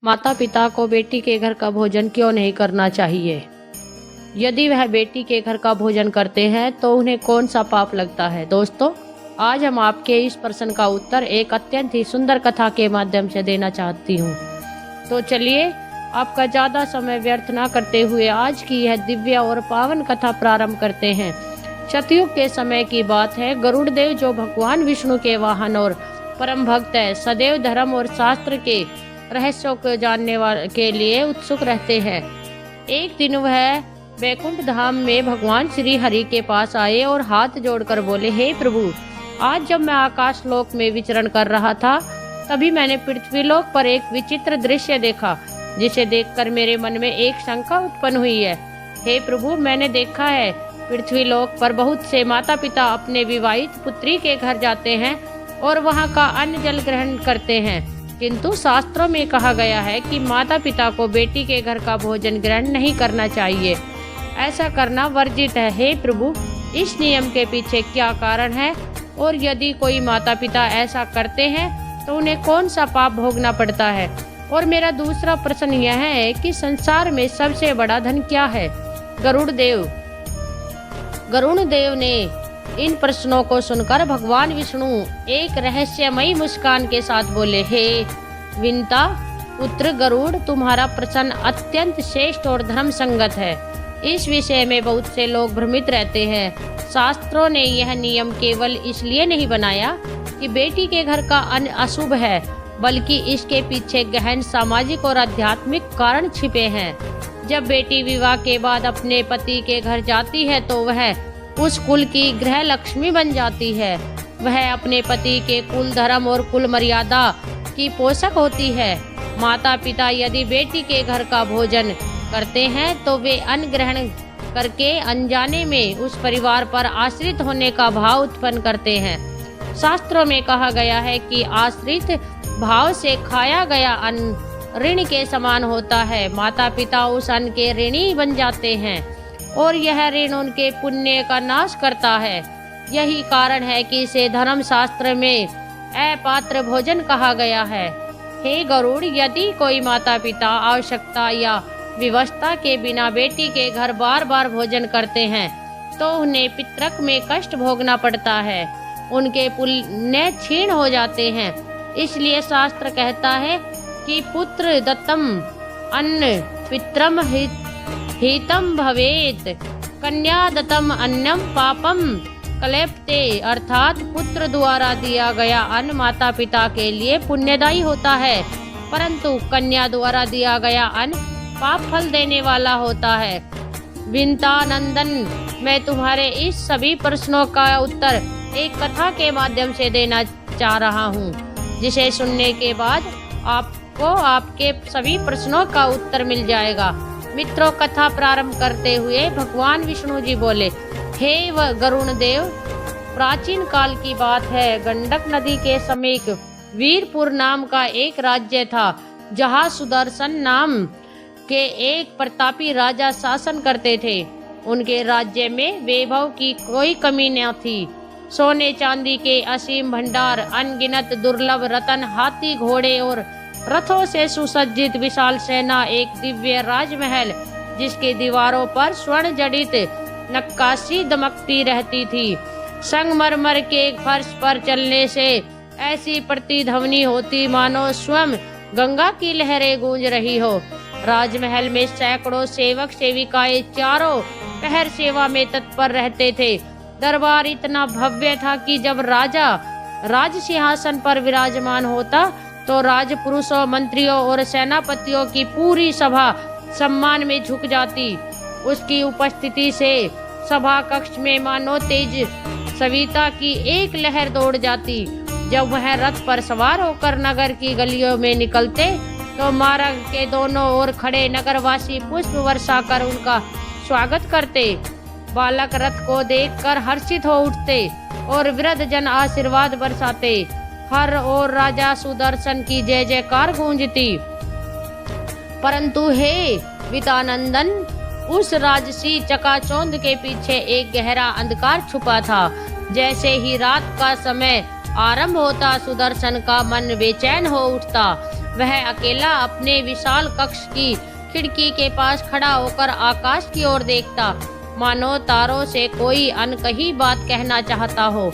माता पिता को बेटी के घर का भोजन क्यों नहीं करना चाहिए? यदि वह बेटी के घर का भोजन करते हैं तो उन्हें कौन सा पाप लगता है? दोस्तों, आज हम आपके इस प्रश्न का उत्तर एक अत्यंत ही सुंदर कथा के माध्यम से देना चाहती हूँ। तो चलिए, आपका ज़्यादा समय व्यर्थ ना करते हुए आज की यह दिव्य और पावन कथा प्रारंभ करते हैं। सतयुग के समय की बात है। गरुड़ देव, जो भगवान विष्णु के वाहन और परम भक्त है, सदैव धर्म और शास्त्र के रहस्यों को जानने के लिए उत्सुक रहते हैं। एक दिन वह वैकुंठ धाम में भगवान श्री हरि के पास आए और हाथ जोड़कर बोले, हे प्रभु, आज जब मैं आकाश लोक में विचरण कर रहा था, तभी मैंने पृथ्वीलोक पर एक विचित्र दृश्य देखा, जिसे देखकर मेरे मन में एक शंका उत्पन्न हुई है। हे प्रभु, मैंने देखा है पृथ्वीलोक पर बहुत से माता पिता अपने विवाहित पुत्री के घर जाते हैं और वहां का अन्न जल ग्रहण करते हैं, किंतु शास्त्रों में कहा गया है कि माता पिता को बेटी के घर का भोजन ग्रहण नहीं करना चाहिए। ऐसा करना वर्जित है। हे प्रभु, इस नियम के पीछे क्या कारण है? और यदि कोई माता पिता ऐसा करते हैं तो उन्हें कौन सा पाप भोगना पड़ता है? और मेरा दूसरा प्रश्न यह है कि संसार में सबसे बड़ा धन क्या है? गरुड़ देव ने इन प्रश्नों को सुनकर भगवान विष्णु एक रहस्यमयी मुस्कान के साथ बोले, हे विंता पुत्र गरुड़, तुम्हारा प्रश्न अत्यंत श्रेष्ठ और धर्म संगत है। इस विषय में बहुत से लोग भ्रमित रहते हैं। शास्त्रों ने यह नियम केवल इसलिए नहीं बनाया कि बेटी के घर का अन्न अशुभ है, बल्कि इसके पीछे गहन सामाजिक और आध्यात्मिक कारण छिपे हैं। जब बेटी विवाह के बाद अपने पति के घर जाती है तो वह उस कुल की गृह लक्ष्मी बन जाती है। वह अपने पति के कुल धर्म और कुल मर्यादा की पोषक होती है। माता पिता यदि बेटी के घर का भोजन करते हैं तो वे अन्न ग्रहण करके अनजाने में उस परिवार पर आश्रित होने का भाव उत्पन्न करते हैं। शास्त्रों में कहा गया है कि आश्रित भाव से खाया गया अन्न ऋण के समान होता है। माता पिता उस अन्न के ऋणी बन जाते हैं और यह ऋण उनके पुण्य का नाश करता है। यही कारण है कि इसे धर्म शास्त्र में अपात्र भोजन कहा गया है। हे गरुड़, यदि कोई माता पिता आवश्यकता या विवशता के बिना बेटी के घर बार बार भोजन करते हैं तो उन्हें पितृक में कष्ट भोगना पड़ता है। उनके पुण्य क्षीण हो जाते हैं। इसलिए शास्त्र कहता है कि पुत्र दत्तम अन्न पितरम हितम भवेत, कन्या दत्तम अन्नम पापम कलेप्ते, अर्थात पुत्र द्वारा दिया गया अन्न माता पिता के लिए पुण्यदायी होता है, परंतु कन्या द्वारा दिया गया अन्न पाप फल देने वाला होता है। विंतानंदन, मैं तुम्हारे इस सभी प्रश्नों का उत्तर एक कथा के माध्यम से देना चाह रहा हूँ, जिसे सुनने के बाद आपको आपके सभी प्रश्नों का उत्तर मिल जाएगा। मित्रों, कथा प्रारंभ करते हुए भगवान विष्णु जी बोले, हे गरुड़ देव, प्राचीन काल की बात है। गंडक नदी के समीप वीरपुर नाम का एक राज्य था, जहाँ सुदर्शन नाम के एक प्रतापी राजा शासन करते थे। उनके राज्य में वैभव की कोई कमी न थी। सोने चांदी के असीम भंडार, अनगिनत दुर्लभ रत्न, हाथी घोड़े और रथों से सुसज्जित विशाल सेना, एक दिव्य राजमहल जिसके दीवारों पर स्वर्ण जड़ित नक्काशी दमकती रहती थी। संगमरमर के फर्श पर चलने से ऐसी प्रतिध्वनि होती मानो स्वयं गंगा की लहरें गूंज रही हो। राजमहल में सैकड़ों सेवक सेविकाएं चारों पहर सेवा में तत्पर रहते थे। दरबार इतना भव्य था कि जब राजा राज सिंहासन पर विराजमान होता तो राजपुरुषों, मंत्रियों और सेनापतियों की पूरी सभा सम्मान में झुक जाती। उसकी उपस्थिति से सभा कक्ष में मानो तेज सविता की एक लहर दौड़ जाती। जब वह रथ पर सवार होकर नगर की गलियों में निकलते तो मार्ग के दोनों ओर खड़े नगरवासी पुष्प वर्षा कर उनका स्वागत करते। बालक रथ को देखकर हर्षित हो उठते और वृद्ध जन आशीर्वाद बरसाते। हर ओर राजा सुदर्शन की जय जयकार गूंजती। परंतु हे वितानंदन, उस राजसी चकाचौंध के पीछे एक गहरा अंधकार छुपा था। जैसे ही रात का समय आरंभ होता, सुदर्शन का मन बेचैन हो उठता। वह अकेला अपने विशाल कक्ष की खिड़की के पास खड़ा होकर आकाश की ओर देखता, मानो तारों से कोई अनकही बात कहना चाहता हो।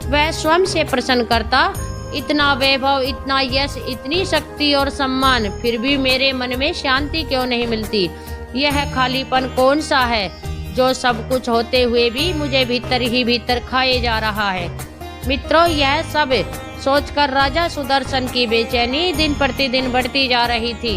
वह स्वयं से प्रश्न करता, इतना वैभव, इतना यश, इतनी शक्ति और सम्मान, फिर भी मेरे मन में शांति क्यों नहीं मिलती? यह खालीपन कौन सा है जो सब कुछ होते हुए भी मुझे भीतर ही भीतर खाए जा रहा है? मित्रों, यह सब सोचकर राजा सुदर्शन की बेचैनी दिन प्रतिदिन बढ़ती जा रही थी।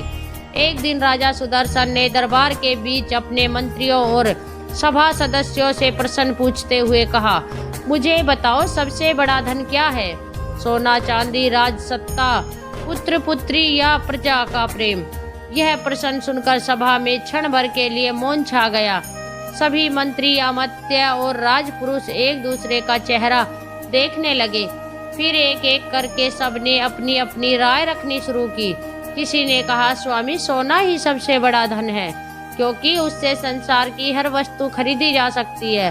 एक दिन राजा सुदर्शन ने दरबार के बीच अपने मंत्रियों और सभा सदस्यों से प्रश्न पूछते हुए कहा, मुझे बताओ, सबसे बड़ा धन क्या है? सोना, चांदी, राजसत्ता, पुत्र पुत्री या प्रजा का प्रेम? यह प्रश्न सुनकर सभा में क्षण भर के लिए मौन छा गया। सभी मंत्री, अमात्य और राजपुरुष एक दूसरे का चेहरा देखने लगे। फिर एक एक करके सबने अपनी अपनी राय रखनी शुरू की। किसी ने कहा, स्वामी, सोना ही सबसे बड़ा धन है, क्योंकि उससे संसार की हर वस्तु खरीदी जा सकती है,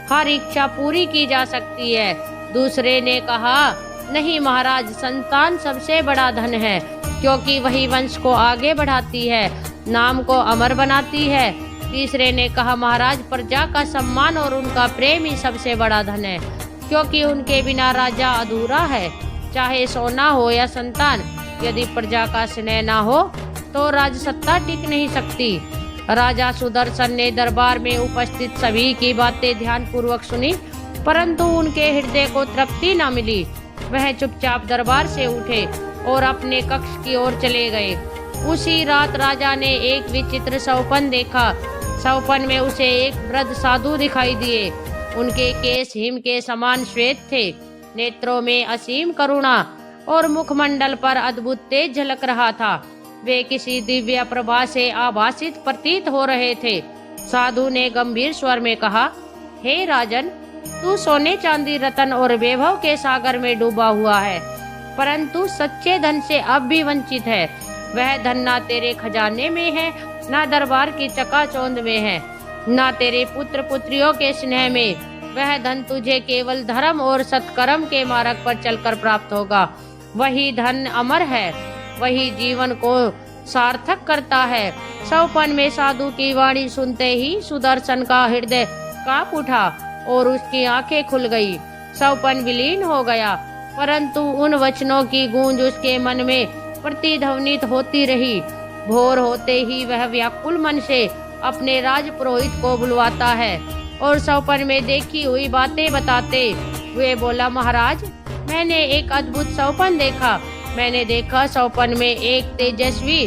हर इच्छा पूरी की जा सकती है। दूसरे ने कहा, नहीं महाराज, संतान सबसे बड़ा धन है, क्योंकि वही वंश को आगे बढ़ाती है, नाम को अमर बनाती है। तीसरे ने कहा, महाराज, प्रजा का सम्मान और उनका प्रेम ही सबसे बड़ा धन है, क्योंकि उनके बिना राजा अधूरा है। चाहे सोना हो या संतान, यदि प्रजा का स्नेह ना हो तो राजसत्ता टिक नहीं सकती। राजा सुदर्शन ने दरबार में उपस्थित सभी की बातें ध्यानपूर्वक सुनी, परंतु उनके हृदय को तृप्ति न मिली। वह चुपचाप दरबार से उठे और अपने कक्ष की ओर चले गए। उसी रात राजा ने एक विचित्र सौपन देखा। सौपन में उसे एक वृद्ध साधु दिखाई दिए। उनके केस हिम के समान श्वेत थे, नेत्रों में असीम करुणा और मुखमंडल पर अद्भुत तेज झलक रहा था। वे किसी दिव्य प्रभा से आभासित प्रतीत हो रहे थे। साधु ने गंभीर स्वर में कहा, हे राजन, तू सोने, चांदी, रतन और वैभव के सागर में डूबा हुआ है, परंतु सच्चे धन से अब भी वंचित है। वह धन ना तेरे खजाने में है, ना दरबार की चकाचौंध में है, ना तेरे पुत्र पुत्रियों के स्नेह में। वह धन तुझे केवल धर्म और सत्कर्म के मार्ग पर चलकर प्राप्त होगा। वही धन अमर है, वही जीवन को सार्थक करता है। सौपन में साधु की वाणी सुनते ही सुदर्शन का हृदय कांप उठा और उसकी आंखें खुल गई। सौपन विलीन हो गया, परंतु उन वचनों की गूंज उसके मन में प्रतिध्वनित होती रही। भोर होते ही वह व्याकुल मन से अपने राजपुरोहित को बुलवाता है और सौपन में देखी हुई बातें बताते हुए बोला, महाराज, मैंने एक अद्भुत सौपन देखा। मैंने देखा सौपन में एक तेजस्वी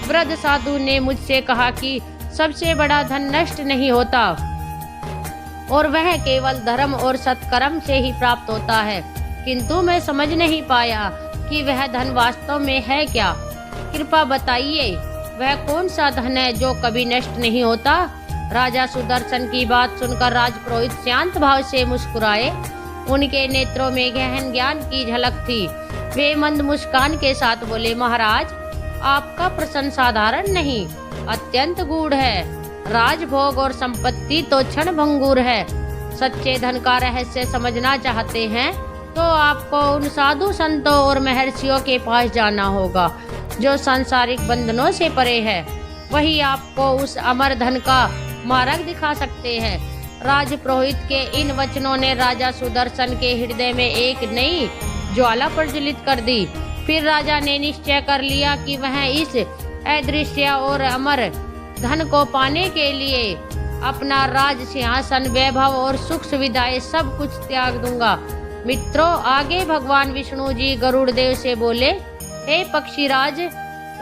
वृद्ध साधु ने मुझसे कहा कि सबसे बड़ा धन नष्ट नहीं होता और वह केवल धर्म और सत्कर्म से ही प्राप्त होता है, किंतु मैं समझ नहीं पाया कि वह धन वास्तव में है क्या। कृपा बताइए, वह कौन सा धन है जो कभी नष्ट नहीं होता? राजा सुदर्शन की बात सुनकर राजपुरोहित शांत भाव से मुस्कुराए। उनके नेत्रों में गहन ज्ञान की झलक थी। वे मंद मुस्कान के साथ बोले, महाराज, आपका प्रश्न साधारण नहीं, अत्यंत गूढ़ है। राजभोग और संपत्ति तो क्षण भंगुर है। सच्चे धन का रहस्य समझना चाहते हैं तो आपको उन साधु संतों और महर्षियों के पास जाना होगा जो सांसारिक बंधनों से परे है। वही आपको उस अमर धन का मार्ग दिखा सकते हैं। राजपुरोहित के इन वचनों ने राजा सुदर्शन के हृदय में एक नई ज्वाला प्रज्वलित कर दी। फिर राजा ने निश्चय कर लिया कि वह इस अदृश्य और अमर धन को पाने के लिए अपना राज सिंहासन, वैभव और सुख सुविधाएं सब कुछ त्याग दूंगा। मित्रों, आगे भगवान विष्णु जी गरुड़ देव से बोले, हे पक्षीराज,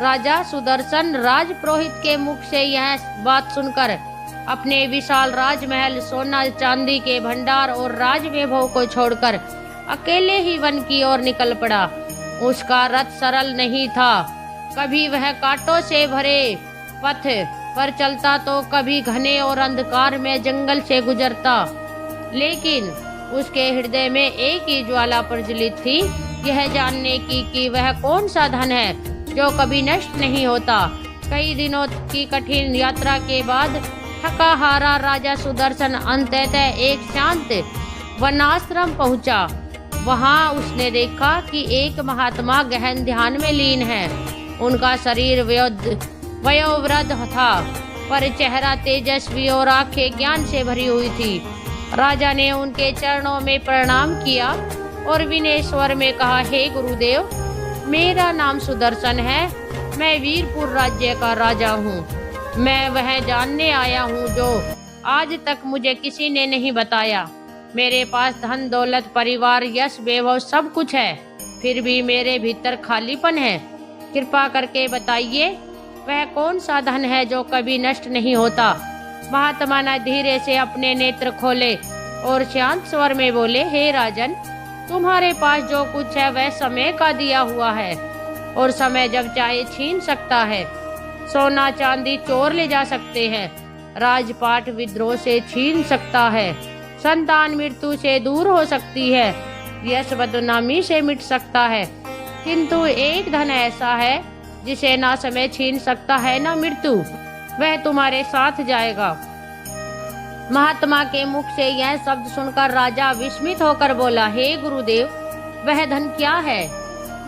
राजा सुदर्शन राजपुरोहित के मुख से यह बात सुनकर अपने विशाल राजमहल, सोना चांदी के भंडार और राज वैभव को छोड़कर अकेले ही वन की ओर निकल पड़ा। उसका रथ सरल नहीं था, कभी वह कांटों से भरे पथ पर चलता तो कभी घने और अंधकार में जंगल से गुजरता, लेकिन उसके हृदय में एक ही ज्वाला प्रज्वलित थी, यह जानने की कि वह कौन सा धन है जो कभी नष्ट नहीं होता। कई दिनों की कठिन यात्रा के बाद थका हारा राजा सुदर्शन अंततः एक शांत वनाश्रम पहुंचा। वहां उसने देखा कि एक महात्मा गहन ध्यान में लीन है। उनका शरीर वयोवृद्ध था, पर चेहरा तेजस्वी और आंखें ज्ञान से भरी हुई थी। राजा ने उनके चरणों में प्रणाम किया और विनय स्वर में कहा, हे गुरुदेव, मेरा नाम सुदर्शन है। मैं वीरपुर राज्य का राजा हूँ। मैं वह जानने आया हूँ जो आज तक मुझे किसी ने नहीं बताया। मेरे पास धन दौलत परिवार यश वैभव सब कुछ है, फिर भी मेरे भीतर खालीपन है। कृपा करके बताइए वह कौन सा धन है जो कभी नष्ट नहीं होता। महात्मा ने धीरे से अपने नेत्र खोले और शांत स्वर में बोले, हे राजन, तुम्हारे पास जो कुछ है वह समय का दिया हुआ है और समय जब चाहे छीन सकता है। सोना चांदी चोर ले जा सकते हैं, राजपाट विद्रोह से छीन सकता है, संतान मृत्यु से दूर हो सकती है, यश बदनामी से मिट सकता है, किंतु एक धन ऐसा है जिसे ना समय छीन सकता है ना मृत्यु। वह तुम्हारे साथ जाएगा। महात्मा के मुख से यह शब्द सुनकर राजा विस्मित होकर बोला, हे गुरुदेव, वह धन क्या है?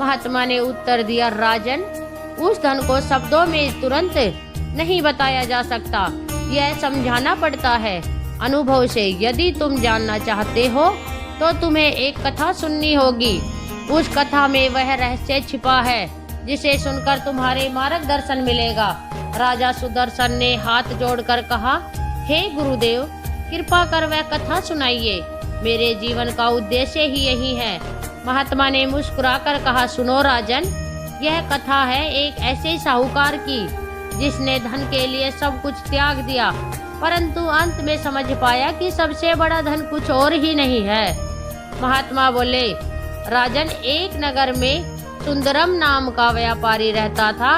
महात्मा ने उत्तर दिया, राजन, उस धन को शब्दों में तुरंत नहीं बताया जा सकता, यह समझाना पड़ता है अनुभव से। यदि तुम जानना चाहते हो तो तुम्हें एक कथा सुननी होगी। उस कथा में वह रहस्य छिपा है जिसे सुनकर तुम्हारे मार्गदर्शन मिलेगा। राजा सुदर्शन ने हाथ जोड़कर कहा, हे गुरुदेव, कृपा कर वह कथा सुनाइए। मेरे जीवन का उद्देश्य ही यही है। महात्मा ने मुस्कुराकर कहा, सुनो राजन, यह कथा है एक ऐसे साहूकार की जिसने धन के लिए सब कुछ त्याग दिया, परंतु अंत में समझ पाया कि सबसे बड़ा धन कुछ और ही नहीं है। महात्मा बोले, राजन, एक नगर में सुंदरम नाम का व्यापारी रहता था।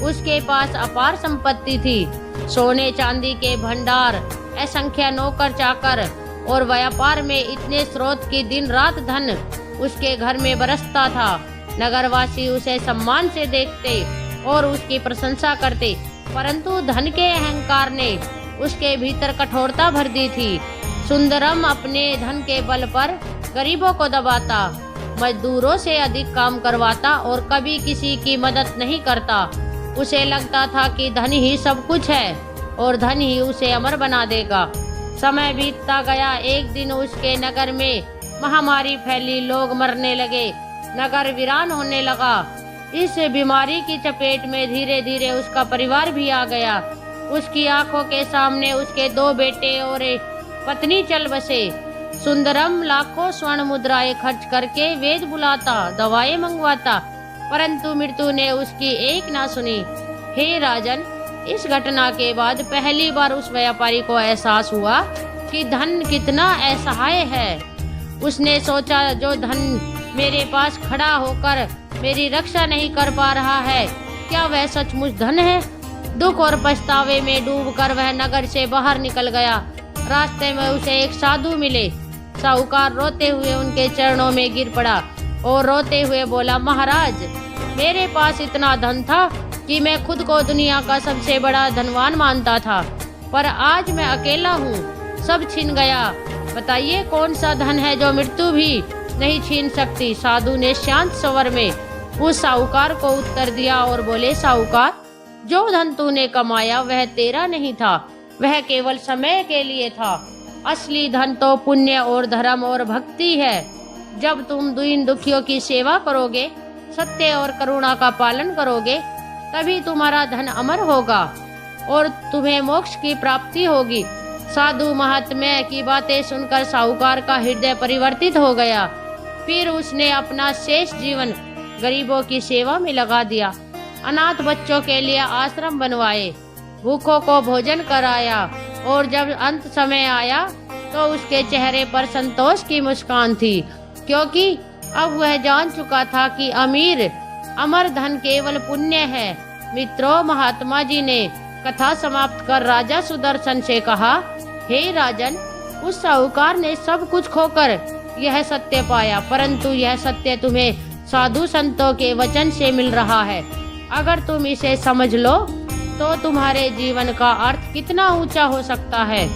उसके पास अपार संपत्ति थी, सोने चांदी के भंडार, असंख्य नौकर चाकर और व्यापार में इतने स्रोत की दिन रात धन उसके घर में बरसता था। नगरवासी उसे सम्मान से देखते और उसकी प्रशंसा करते, परंतु धन के अहंकार ने उसके भीतर कठोरता भर दी थी। सुंदरम अपने धन के बल पर गरीबों को दबाता, मजदूरों से अधिक काम करवाता और कभी किसी की मदद नहीं करता। उसे लगता था कि धन ही सब कुछ है और धन ही उसे अमर बना देगा। समय बीतता गया। एक दिन उसके नगर में महामारी फैली, लोग मरने लगे, नगर वीरान होने लगा। इस बीमारी की चपेट में धीरे धीरे उसका परिवार भी आ गया। उसकी आंखों के सामने उसके 2 बेटे और एक पत्नी चल बसे। सुंदरम लाखों स्वर्ण मुद्राएं खर्च करके वेद बुलाता, दवाएं मंगवाता, परंतु मृत्यु ने उसकी एक ना सुनी। हे राजन, इस घटना के बाद पहली बार उस व्यापारी को एहसास हुआ कि धन कितना असहाय है। उसने सोचा, जो धन मेरे पास खड़ा होकर मेरी रक्षा नहीं कर पा रहा है, क्या वह सचमुच धन है? दुख और पछतावे में डूबकर वह नगर से बाहर निकल गया। रास्ते में उसे एक साधु मिले। साहूकार रोते हुए उनके चरणों में गिर पड़ा और रोते हुए बोला, महाराज, मेरे पास इतना धन था कि मैं खुद को दुनिया का सबसे बड़ा धनवान मानता था, पर आज मैं अकेला हूँ, सब छिन गया। बताइए कौन सा धन है जो मृत्यु भी नहीं छीन सकती? साधु ने शांत स्वर में उस साहूकार को उत्तर दिया और बोले, साहूकार, जो धन तूने कमाया वह तेरा नहीं था, वह केवल समय के लिए था। असली धन तो पुण्य और धर्म और भक्ति है। जब तुम दीन दुखियों की सेवा करोगे, सत्य और करुणा का पालन करोगे, तभी तुम्हारा धन अमर होगा और तुम्हें मोक्ष की प्राप्ति होगी। साधु महात्मा की बातें सुनकर साहूकार का हृदय परिवर्तित हो गया। फिर उसने अपना शेष जीवन गरीबों की सेवा में लगा दिया। अनाथ बच्चों के लिए आश्रम बनवाए, भूखों को भोजन कराया और जब अंत समय आया तो उसके चेहरे पर संतोष की मुस्कान थी, क्योंकि अब वह जान चुका था कि अमर धन केवल पुण्य है। मित्रों, महात्मा जी ने कथा समाप्त कर राजा सुदर्शन से कहा, हे राजन, उस साहूकार ने सब कुछ खोकर यह सत्य पाया, परंतु यह सत्य तुम्हें साधु संतों के वचन से मिल रहा है। अगर तुम इसे समझ लो तो तुम्हारे जीवन का अर्थ कितना ऊंचा हो सकता है।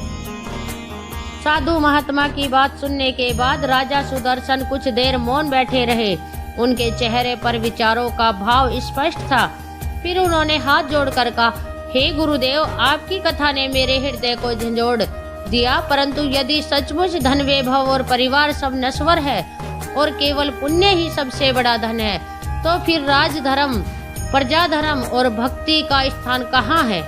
साधु महात्मा की बात सुनने के बाद राजा सुदर्शन कुछ देर मौन बैठे रहे। उनके चेहरे पर विचारों का भाव स्पष्ट था। फिर उन्होंने हाथ जोड़कर कहा, हे गुरुदेव, आपकी कथा ने मेरे हृदय को झंझोड़ दिया, परंतु यदि सचमुच धन, वैभव और परिवार सब नश्वर है और केवल पुण्य ही सबसे बड़ा धन है, तो फिर राजधर्म, प्रजा धर्म और भक्ति का स्थान कहाँ है?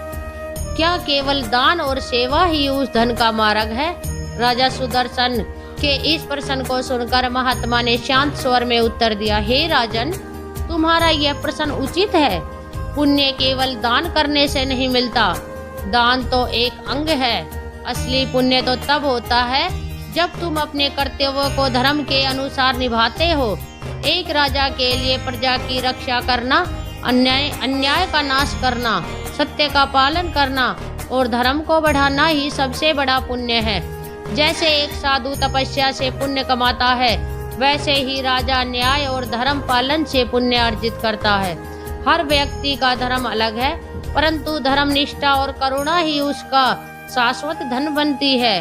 क्या केवल दान और सेवा ही उस धन का मार्ग है? राजा सुदर्शन के इस प्रश्न को सुनकर महात्मा ने शांत स्वर में उत्तर दिया, हे राजन, तुम्हारा यह प्रश्न उचित है। पुण्य केवल दान करने से नहीं मिलता, दान तो एक अंग है। असली पुण्य तो तब होता है जब तुम अपने कर्तव्यों को धर्म के अनुसार निभाते हो। एक राजा के लिए प्रजा की रक्षा करना, अन्याय का नाश करना, सत्य का पालन करना और धर्म को बढ़ाना ही सबसे बड़ा पुण्य है। जैसे एक साधु तपस्या से पुण्य कमाता है, वैसे ही राजा न्याय और धर्म पालन से पुण्य अर्जित करता है। हर व्यक्ति का धर्म अलग है, परंतु धर्म निष्ठा और करुणा ही उसका शाश्वत धन बनती है।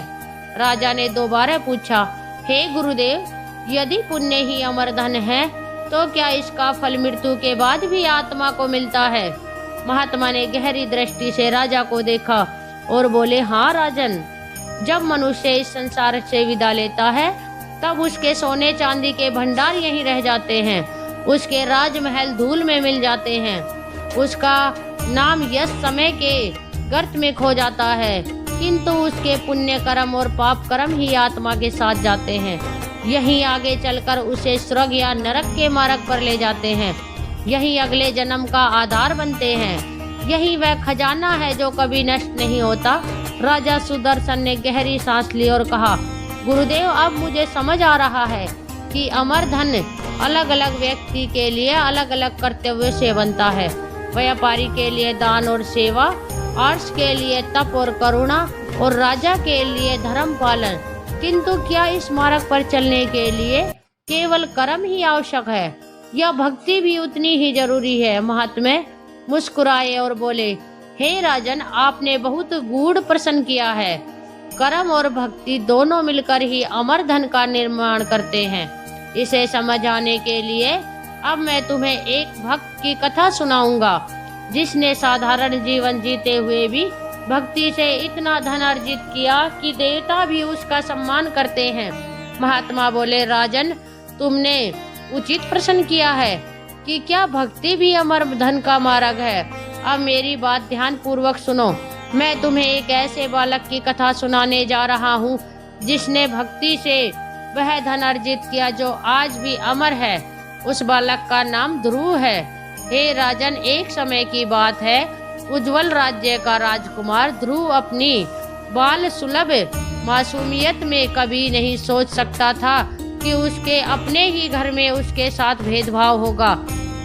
राजा ने दोबारा पूछा, हे गुरुदेव, यदि पुण्य ही अमर धन है, तो क्या इसका फल मृत्यु के बाद भी आत्मा को मिलता है? महात्मा ने गहरी दृष्टि से राजा को देखा और बोले, हाँ राजन, जब मनुष्य इस संसार से विदा लेता है, तब उसके सोने चांदी के भंडार यहीं रह जाते हैं, उसके राजमहल धूल में मिल जाते हैं, उसका नाम यश समय के गर्त में खो जाता है, किंतु उसके पुण्य कर्म और पाप कर्म ही आत्मा के साथ जाते हैं। यहीं आगे चलकर उसे स्वर्ग या नरक के मार्ग पर ले जाते हैं, यही अगले जन्म का आधार बनते हैं। यही वह खजाना है जो कभी नष्ट नहीं होता। राजा सुदर्शन ने गहरी सांस ली और कहा, गुरुदेव, अब मुझे समझ आ रहा है कि अमर धन अलग अलग व्यक्ति के लिए अलग अलग कर्तव्यों से बनता है। व्यापारी के लिए दान और सेवा, आर्ष के लिए तप और करुणा और राजा के लिए धर्म पालन। किंतु क्या इस मार्ग पर चलने के लिए केवल कर्म ही आवश्यक है या भक्ति भी उतनी ही जरूरी है? महात्मा मुस्कुराए और बोले, हे राजन, आपने बहुत गूढ़ प्रश्न किया है। कर्म और भक्ति दोनों मिलकर ही अमर धन का निर्माण करते हैं। इसे समझ आने के लिए अब मैं तुम्हें एक भक्त की कथा सुनाऊंगा, जिसने साधारण जीवन जीते हुए भी भक्ति से इतना धन अर्जित किया कि देवता भी उसका सम्मान करते हैं। महात्मा बोले, राजन, तुमने उचित प्रश्न किया है कि क्या भक्ति भी अमर धन का मार्ग है। अब मेरी बात ध्यान पूर्वक सुनो। मैं तुम्हें एक ऐसे बालक की कथा सुनाने जा रहा हूँ, जिसने भक्ति से वह धन अर्जित किया जो आज भी अमर है। उस बालक का नाम ध्रुव है। हे राजन, एक समय की बात है, उज्जवल राज्य का राजकुमार ध्रुव अपनी बाल सुलभ मासूमियत में कभी नहीं सोच सकता था कि उसके अपने ही घर में उसके साथ भेदभाव होगा।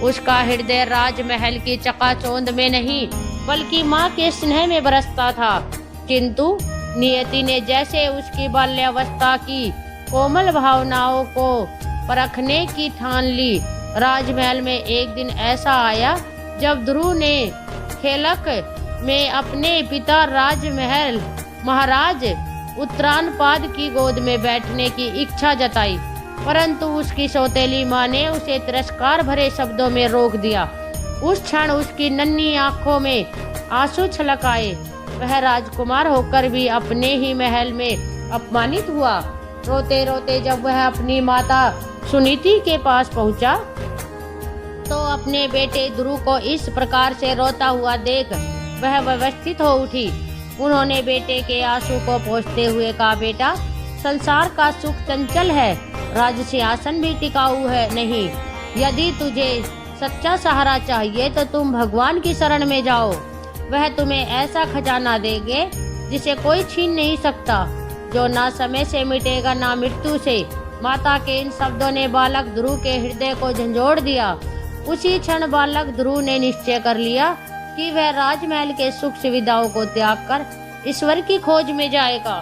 उसका हृदय राजमहल की चकाचौंध में नहीं, बल्कि माँ के स्नेह में बरसता था। किंतु नियति ने जैसे उसकी बाल्यावस्था की कोमल भावनाओं को परखने की ठान ली, राजमहल में एक दिन ऐसा आया जब ध्रुव ने खेलक में अपने पिता राजमहल महाराज उत्तरानपाद की गोद में बैठने की इच्छा जताई, परंतु उसकी सौतेली माँ ने उसे तिरस्कार भरे शब्दों में रोक दिया। उस क्षण उसकी नन्ही आंखों में आंसू छलक आए। वह राजकुमार होकर भी अपने ही महल में अपमानित हुआ। रोते रोते जब वह अपनी माता सुनीति के पास पहुंचा, तो अपने बेटे ध्रुव को इस प्रकार से रोता हुआ देख वह व्यवस्थित हो उठी। उन्होंने बेटे के आंसू को पोंछते हुए कहा, बेटा, संसार का सुख चंचल है, राजसिंहासन भी टिकाऊ है नहीं। यदि तुझे सच्चा सहारा चाहिए तो तुम भगवान की शरण में जाओ। वह तुम्हें ऐसा खजाना देंगे जिसे कोई छीन नहीं सकता, जो ना समय से मिटेगा ना मृत्यु से। माता के इन शब्दों ने बालक ध्रुव के हृदय को झंझोड़ दिया। उसी क्षण बालक ध्रुव ने निश्चय कर लिया कि वह राजमहल के सुख सुविधाओं को त्याग कर ईश्वर की खोज में जाएगा।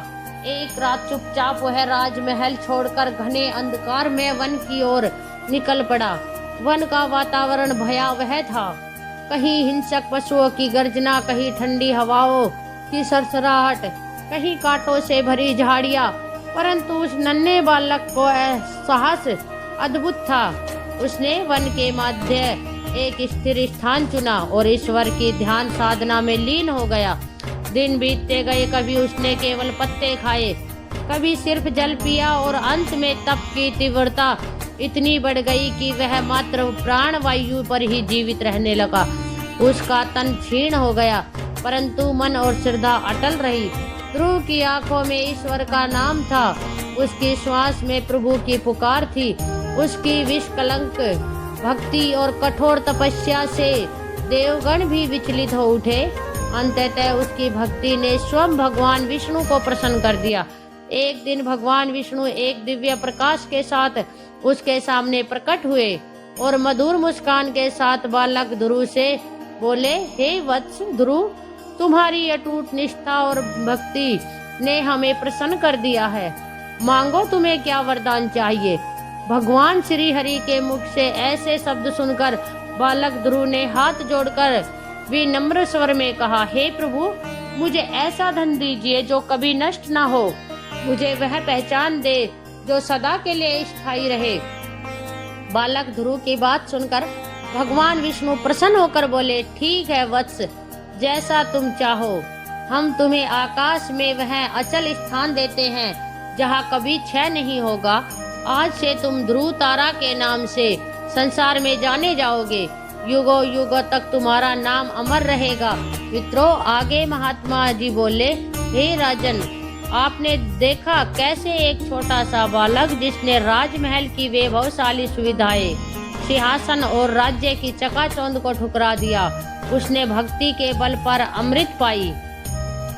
एक रात चुपचाप वह राजमहल छोड़कर घने अंधकार में वन की ओर निकल पड़ा। वन का वातावरण भयावह था। कहीं हिंसक पशुओं की गर्जना, कहीं ठंडी हवाओं की सरसराहट, कहीं कांटों से भरी झाड़ियां। परंतु उस नन्हे बालक को साहस अद्भुत था। उसने वन के मध्य एक स्थिर स्थान चुना और ईश्वर की ध्यान साधना में लीन हो गया। दिन बीतते गए, कभी उसने केवल पत्ते खाए, कभी सिर्फ जल पिया और अंत में तप की तीव्रता इतनी बढ़ गई कि वह मात्र प्राण वायु पर ही जीवित रहने लगा। उसका तन क्षीण हो गया, परंतु मन और श्रद्धा अटल रही। ध्रुव की आंखों में ईश्वर का नाम था, उसकी श्वास में प्रभु की पुकार थी। उसकी विषकलंक भक्ति और कठोर तपस्या से देवगण भी विचलित हो उठे। अंततः उसकी भक्ति ने स्वयं भगवान विष्णु को प्रसन्न कर दिया। एक दिन भगवान विष्णु एक दिव्य प्रकाश के साथ उसके सामने प्रकट हुए और मधुर मुस्कान के साथ बालक ध्रुव से बोले, हे वत्स ध्रुव, तुम्हारी अटूट निष्ठा और भक्ति ने हमें प्रसन्न कर दिया है। मांगो, तुम्हें क्या वरदान चाहिए। भगवान श्री हरि के मुख से ऐसे शब्द सुनकर बालक ध्रुव ने हाथ जोड़कर विनम्र स्वर में कहा, हे प्रभु, मुझे ऐसा धन दीजिए जो कभी नष्ट ना हो। मुझे वह पहचान दे जो सदा के लिए स्थायी रहे। बालक ध्रुव की बात सुनकर भगवान विष्णु प्रसन्न होकर बोले, ठीक है वत्स, जैसा तुम चाहो। हम तुम्हें आकाश में वह अचल स्थान देते हैं जहाँ कभी क्षय नहीं होगा। आज से तुम ध्रुव तारा के नाम से संसार में जाने जाओगे। युगों युगों तक तुम्हारा नाम अमर रहेगा। मित्रों, आगे महात्मा जी बोले, हे राजन, आपने देखा कैसे एक छोटा सा बालक जिसने राजमहल की वैभवशाली सुविधाएं, सिंहासन और राज्य की चकाचौंध को ठुकरा दिया, उसने भक्ति के बल पर अमृत पाई।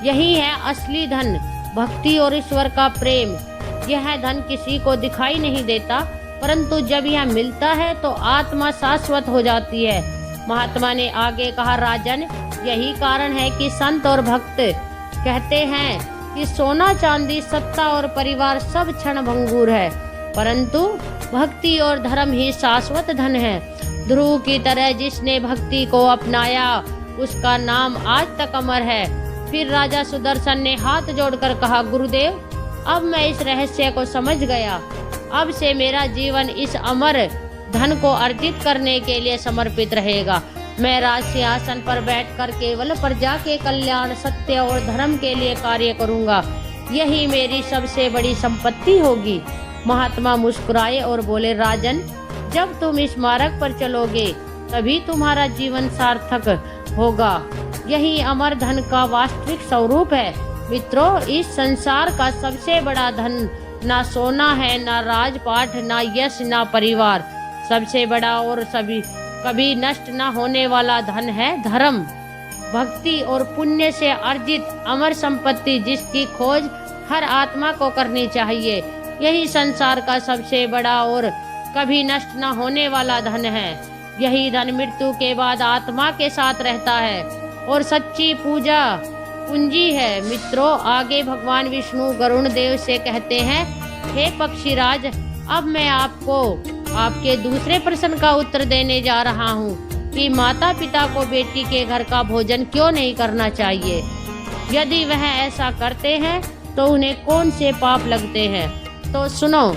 यही है असली धन, भक्ति और ईश्वर का प्रेम। यह धन किसी को दिखाई नहीं देता, परंतु जब यह मिलता है तो आत्मा शाश्वत हो जाती है। महात्मा ने आगे कहा, राजन, यही कारण है कि संत और भक्त कहते हैं कि सोना चांदी सत्ता और परिवार सब क्षण भंगुर है, परंतु भक्ति और धर्म ही शाश्वत धन है। ध्रुव की तरह जिसने भक्ति को अपनाया उसका नाम आज तक अमर है। फिर राजा सुदर्शन ने हाथ जोड़कर कहा, गुरुदेव, अब मैं इस रहस्य को समझ गया। अब से मेरा जीवन इस अमर धन को अर्जित करने के लिए समर्पित रहेगा। मैं राज सिंहासन पर बैठकर केवल प्रजा के कल्याण, सत्य और धर्म के लिए कार्य करूंगा। यही मेरी सबसे बड़ी संपत्ति होगी। महात्मा मुस्कुराए और बोले, राजन, जब तुम इस मार्ग पर चलोगे तभी तुम्हारा जीवन सार्थक होगा। यही अमर धन का वास्तविक स्वरूप है। मित्रों, इस संसार का सबसे बड़ा धन ना सोना है, ना राजपाट, ना यश, ना परिवार। सबसे बड़ा और कभी नष्ट न होने वाला धन है धर्म, भक्ति और पुण्य से अर्जित अमर संपत्ति, जिसकी खोज हर आत्मा को करनी चाहिए। यही संसार का सबसे बड़ा और कभी नष्ट न होने वाला धन है। यही धन मृत्यु के बाद आत्मा के साथ रहता है और सच्ची पूजा पूंजी है। मित्रों, आगे भगवान विष्णु गरुण देव से कहते हैं, हे पक्षीराज, अब मैं आपको आपके दूसरे प्रश्न का उत्तर देने जा रहा हूँ कि माता पिता को बेटी के घर का भोजन क्यों नहीं करना चाहिए। यदि वह ऐसा करते हैं तो उन्हें कौन से पाप लगते हैं। तो सुनो,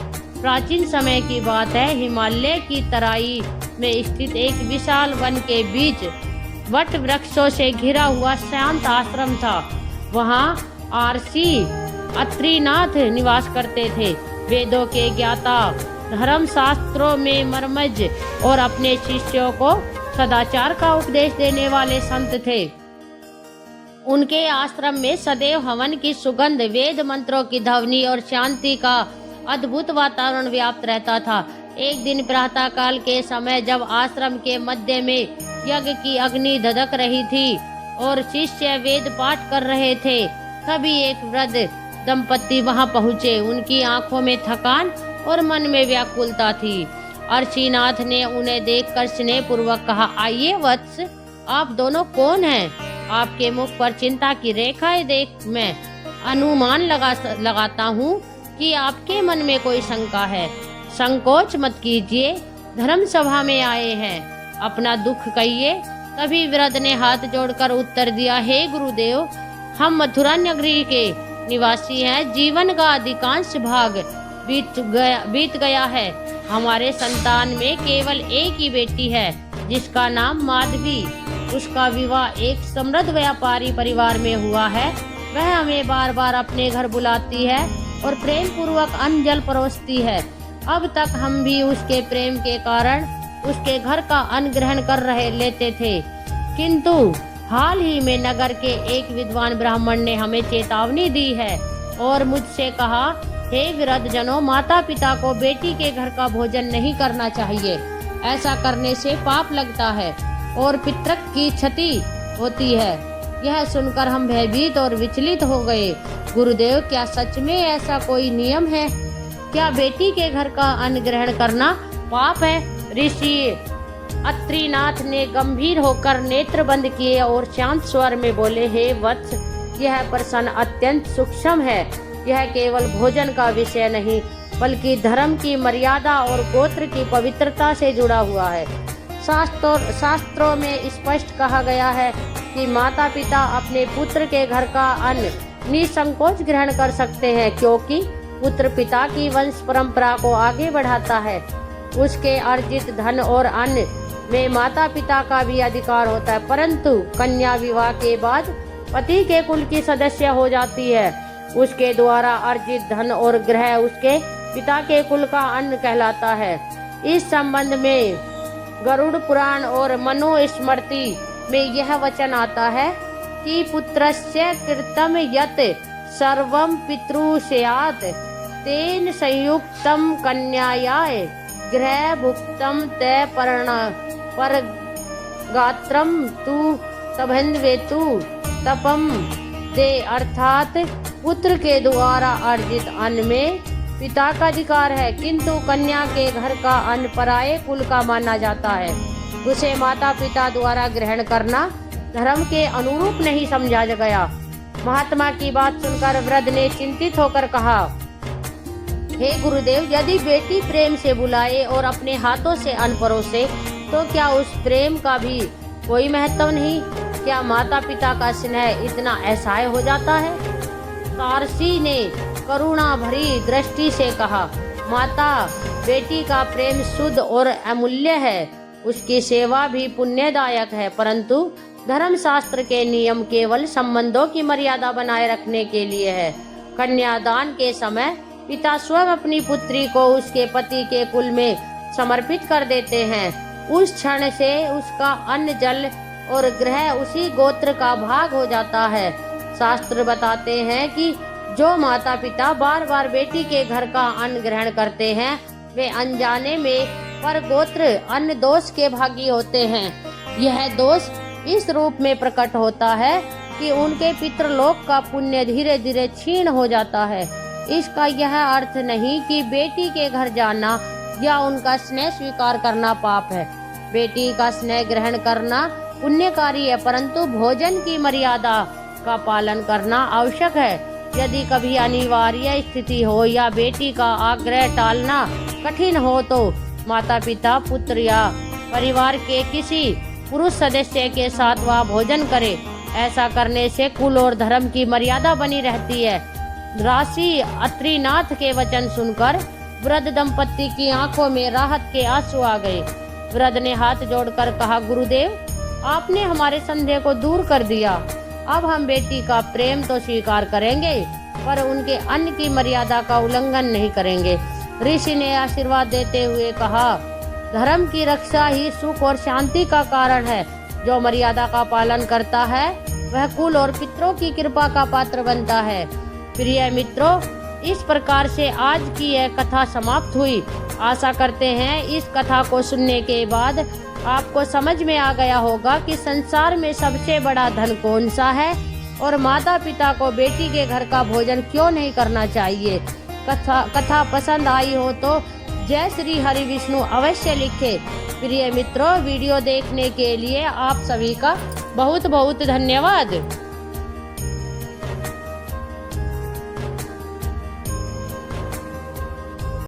प्राचीन समय की बात है। हिमालय की तराई में स्थित एक विशाल वन के बीच वट वृक्षों से घिरा हुआ शांत आश्रम था। वहाँ आरसी अत्रिनाथ निवास करते थे। वेदों के ज्ञाता, धर्म शास्त्रों में मर्मज्ञ और अपने शिष्यों को सदाचार का उपदेश देने वाले संत थे। उनके आश्रम में सदैव हवन की सुगंध, वेद मंत्रों की ध्वनि और शांति का अद्भुत वातावरण व्याप्त रहता था। एक दिन प्रातः काल के समय जब आश्रम के मध्य में यज्ञ की अग्नि धधक रही थी और शिष्य वेद पाठ कर रहे थे, तभी एक वृद्ध दंपति वहां पहुंचे। उनकी आंखों में थकान और मन में व्याकुलता थी। अर्चीनाथ ने उन्हें देखकर स्नेह पूर्वक कहा, आइए वत्स, आप दोनों कौन हैं? आपके मुख पर चिंता की रेखाएं देख मैं अनुमान लगाता हूँ कि आपके मन में कोई शंका है। संकोच मत कीजिए, धर्म सभा में आए हैं, अपना दुख कहिए। तभी वृद्ध ने हाथ जोड़कर उत्तर दिया, हे गुरुदेव, हम मथुरा नगरी के निवासी हैं। जीवन का अधिकांश भाग बीत गया है। हमारे संतान में केवल एक ही बेटी है जिसका नाम माधवी, उसका विवाह एक समृद्ध व्यापारी परिवार में हुआ है। वह हमें बार बार अपने घर बुलाती है और प्रेम पूर्वक अन्न जल परोसती है। अब तक हम भी उसके प्रेम के कारण उसके घर का अन्न ग्रहण कर रहे लेते थे, किंतु हाल ही में नगर के एक विद्वान ब्राह्मण ने हमें चेतावनी दी है और मुझसे कहा, हे वृद्ध जनों, माता पिता को बेटी के घर का भोजन नहीं करना चाहिए। ऐसा करने से पाप लगता है और पितृक की क्षति होती है। यह सुनकर हम भयभीत और विचलित हो गए। गुरुदेव, क्या सच में ऐसा कोई नियम है? क्या बेटी के घर का अन्न ग्रहण करना पाप है? ऋषि अत्रिनाथ ने गंभीर होकर नेत्र बंद किए और शांत स्वर में बोले, हे वत्स, यह प्रश्न अत्यंत सूक्ष्म है। यह केवल भोजन का विषय नहीं, बल्कि धर्म की मर्यादा और गोत्र की पवित्रता से जुड़ा हुआ है। शास्त्रों में स्पष्ट कहा गया है कि माता पिता अपने पुत्र के घर का अन्न निसंकोच ग्रहण कर सकते हैं, क्योंकि पुत्र पिता की वंश परंपरा को आगे बढ़ाता है। उसके अर्जित धन और अन्न में माता पिता का भी अधिकार होता है, परंतु कन्या विवाह के बाद पति के कुल की सदस्य हो जाती है। उसके द्वारा अर्जित धन और ग्रह उसके पिता के कुल का अन्न कहलाता है। इस संबंध में गरुड़ पुराण और मनुस्मृति में यह वचन आता है कि पुत्रस्य कृतं यत् सर्वं पितृस्यात् तेन संयुक्तं कन्यायाः गृह भुक्तं ते परगात्रं तु तभन्वेतु तपम दे, अर्थात पुत्र के द्वारा अर्जित अन्न में पिता का अधिकार है, किंतु कन्या के घर का अन्न पराये कुल का माना जाता है। उसे माता पिता द्वारा ग्रहण करना धर्म के अनुरूप नहीं समझा गया। महात्मा की बात सुनकर वृद्ध ने चिंतित होकर कहा, हे गुरुदेव, यदि बेटी प्रेम से बुलाए और अपने हाथों से अन्न परोसे तो क्या उस प्रेम का भी कोई महत्व नहीं? क्या माता पिता का स्नेह इतना असहाय हो जाता है? तारसी ने करुणा भरी दृष्टि से कहा, माता बेटी का प्रेम शुद्ध और अमूल्य है, उसकी सेवा भी पुण्यदायक है, परंतु धर्मशास्त्र के नियम केवल संबंधों की मर्यादा बनाए रखने के लिए है। कन्यादान के समय पिता स्वयं अपनी पुत्री को उसके पति के कुल में समर्पित कर देते हैं। उस क्षण से उसका अन्न जल और ग्रह उसी गोत्र का भाग हो जाता है। शास्त्र बताते हैं कि जो माता पिता बार बार बेटी के घर का अन्न ग्रहण करते हैं, वे अनजाने में पर गोत्र अन्न दोष के भागी होते हैं। यह दोष इस रूप में प्रकट होता है कि उनके पितृलोक का पुण्य धीरे धीरे क्षीण हो जाता है। इसका यह अर्थ नहीं कि बेटी के घर जाना या उनका स्नेह स्वीकार करना पाप है। बेटी का स्नेह ग्रहण करना पुण्यकारी है, परंतु भोजन की मर्यादा का पालन करना आवश्यक है। यदि कभी अनिवार्य स्थिति हो या बेटी का आग्रह टालना कठिन हो तो माता पिता पुत्र या परिवार के किसी पुरुष सदस्य के साथ वह भोजन करे। ऐसा करने से कुल और धर्म की मर्यादा बनी रहती है। ऋषि अत्रिनाथ के वचन सुनकर वृद्ध दंपति की आंखों में राहत के आंसू आ गए। वृद्ध ने हाथ जोड़कर कहा, गुरुदेव, आपने हमारे संदेह को दूर कर दिया। अब हम बेटी का प्रेम तो स्वीकार करेंगे, पर उनके अन्न की मर्यादा का उल्लंघन नहीं करेंगे। ऋषि ने आशीर्वाद देते हुए कहा, धर्म की रक्षा ही सुख और शांति का कारण है। जो मर्यादा का पालन करता है वह कुल और पितरों की कृपा का पात्र बनता है। प्रिय मित्रों, इस प्रकार से आज की यह कथा समाप्त हुई। आशा करते हैं इस कथा को सुनने के बाद आपको समझ में आ गया होगा कि संसार में सबसे बड़ा धन कौन सा है और माता पिता को बेटी के घर का भोजन क्यों नहीं करना चाहिए। कथा पसंद आई हो तो जय श्री हरि विष्णु अवश्य लिखें। प्रिय मित्रों, वीडियो देखने के लिए आप सभी का बहुत बहुत धन्यवाद।